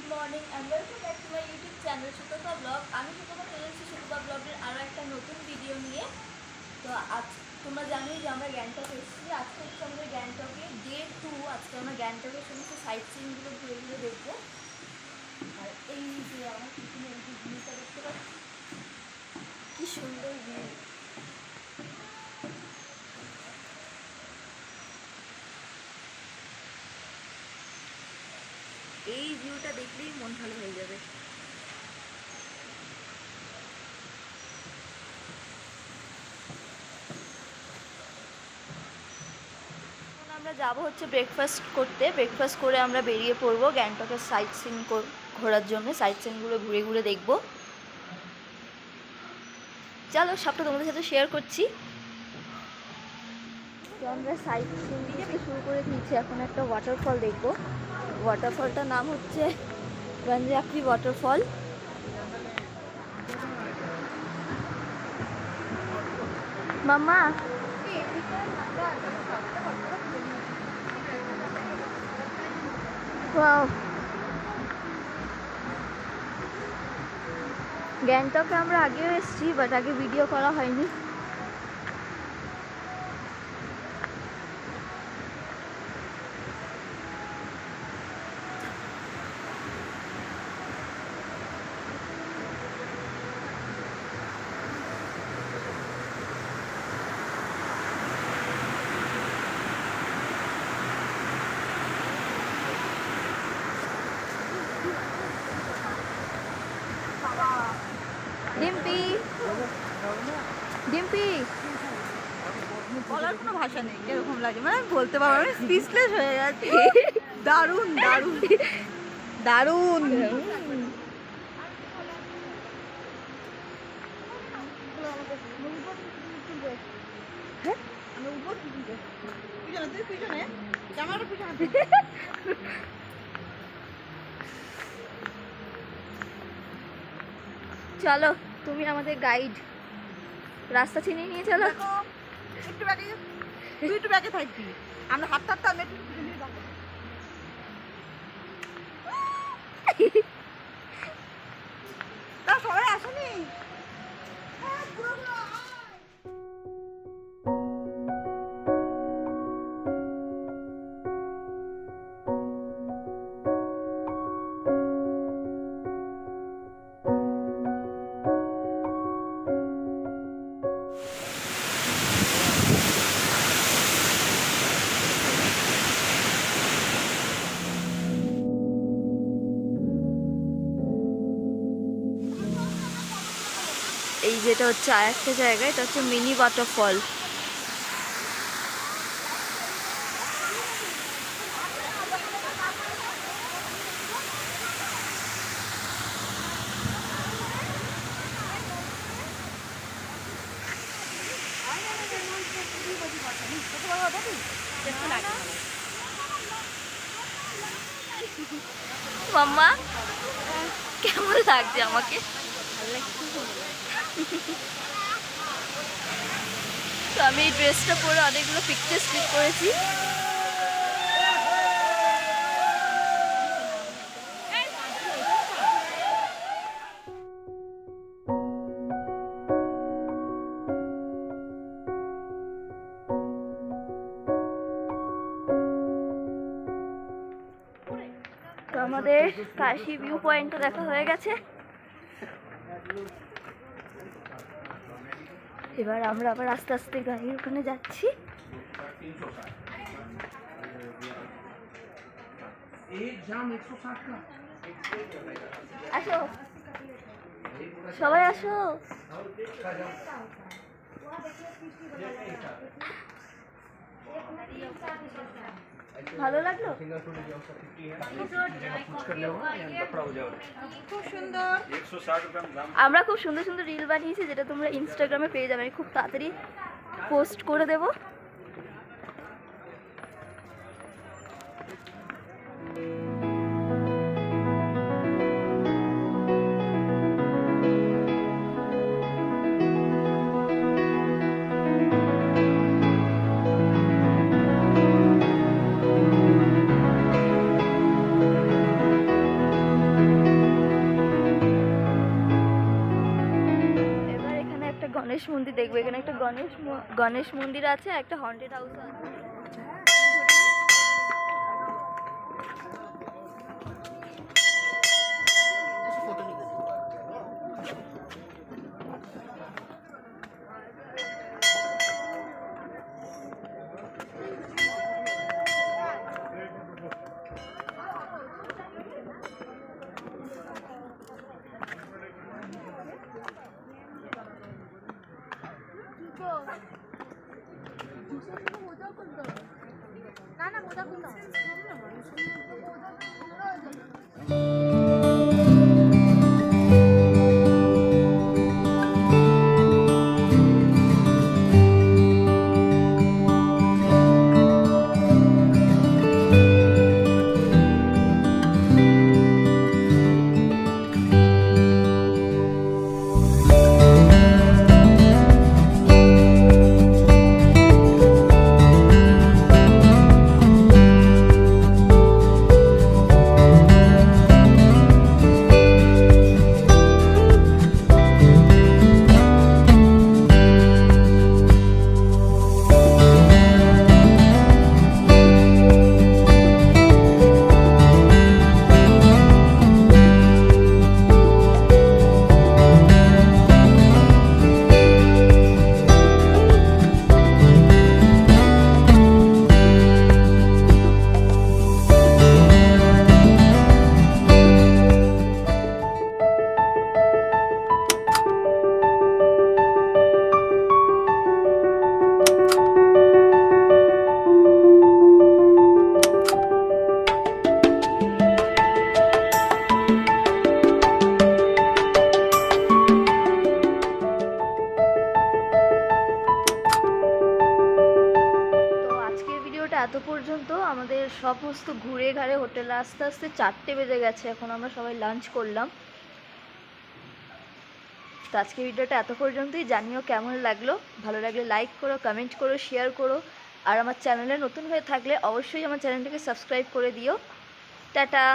Good morning and welcome back to my YouTube channel Sutapa blog. আমি সুতপা চলে এসেছি সুতপা ব্লগের আরও একটা নতুন ভিডিও নিয়ে। তো আজ তোমরা জানোই যে আমরা গ্যাংটক এসেছি। আজকে হচ্ছে আমাদের গ্যাংটকে ডে 2। আজকে আমরা গ্যাংটকের সমস্ত সাইট সিনগুলো ঘুরে ঘুরে দেখবো। আর এই যে আমার পিছনে এই যে ভিউটা দেখতে পাচ্ছি, কি সুন্দর ভিউ। এই ভিউটা দেখলেই মন ভালো হয়ে যাবে। আমরা যাব হচ্ছে ব্রেকফাস্ট করতে। ব্রেকফাস্ট করে আমরা বেরিয়ে পড়বো গ্যাংটকের সাইট সিন ঘোরার জন্য। সাইট সিনগুলো ঘুরে ঘুরে দেখবো। চলো, সবটা তোমাদের সাথে শেয়ার করছি। তো আমরা সাইট সিন থেকে শুরু করে দিয়েছি। এখন একটা ওয়াটারফল দেখবো। ওয়াটারফলটার নাম হচ্ছে গঞ্জাকরি ওয়াটারফল। মাম্মা, ওয়াও, গ্যাংটকে আমরা আগেও এসেছি, বাট আগে ভিডিও করা হয়নি। ডিম্পি, ডিম্পি, বলার কোনো ভাষা নেই, এরকম লাগে, মানে বলতে পারবো, আমি স্পিচলেস হয়ে যাচ্ছি। দারুণ দারুণ দারুণ। চলো, তুমি আমাদের গাইড, রাস্তা চিনিয়ে নিয়ে চলো। একটু ব্যাগে, তুই একটু ব্যাগে থাকবি, আমরা হাত হাঁটতে আমি একটু পিছনে যাবো। তা সবাই আসেনি। এই যেটা হচ্ছে আর একটা জায়গা, এটা হচ্ছে মিনি ওয়াটারফল। মাম্মা, কেমন লাগছে আমাকে? তো আমি এই ড্রেসটা পরে অনেকগুলো পিকচার ক্লিক করেছি। তো আমাদের কাশি ভিউ পয়েন্টটা দেখা হয়ে গেছে। এবার আমরা আবার আস্তে আস্তে গাড়ির ওখানে যাচ্ছি। আসো, সবাই আসো। ভালো লাগলো, খুব সুন্দর। আমরা খুব সুন্দর সুন্দর রিল বানিয়েছি, যেটা তোমরা ইনস্টাগ্রামে পেয়ে যাবে। আমি খুব তাড়াতাড়ি পোস্ট করে দেবো। গণেশ মন্দির দেখবো। এখানে একটা গণেশ মন্দির আছে, একটা হন্টেড হাউস আছে। না না মোজা খুলনা এত পর্যন্ত আমাদের সমস্ত ঘুরে ঘাড়ে হোটেলে আস্তে আস্তে 4টে বেজে গেছে। এখন আমরা সবাই লাঞ্চ করলাম। তো আজকে ভিডিওটা এত পর্যন্তই। জানিও কেমন লাগলো। ভালো লাগলে লাইক করো, কমেন্ট করো, শেয়ার করো। আর আমার চ্যানেলে নতুন হয়ে থাকলে অবশ্যই আমার চ্যানেলটাকে সাবস্ক্রাইব করে দিও। টাটা।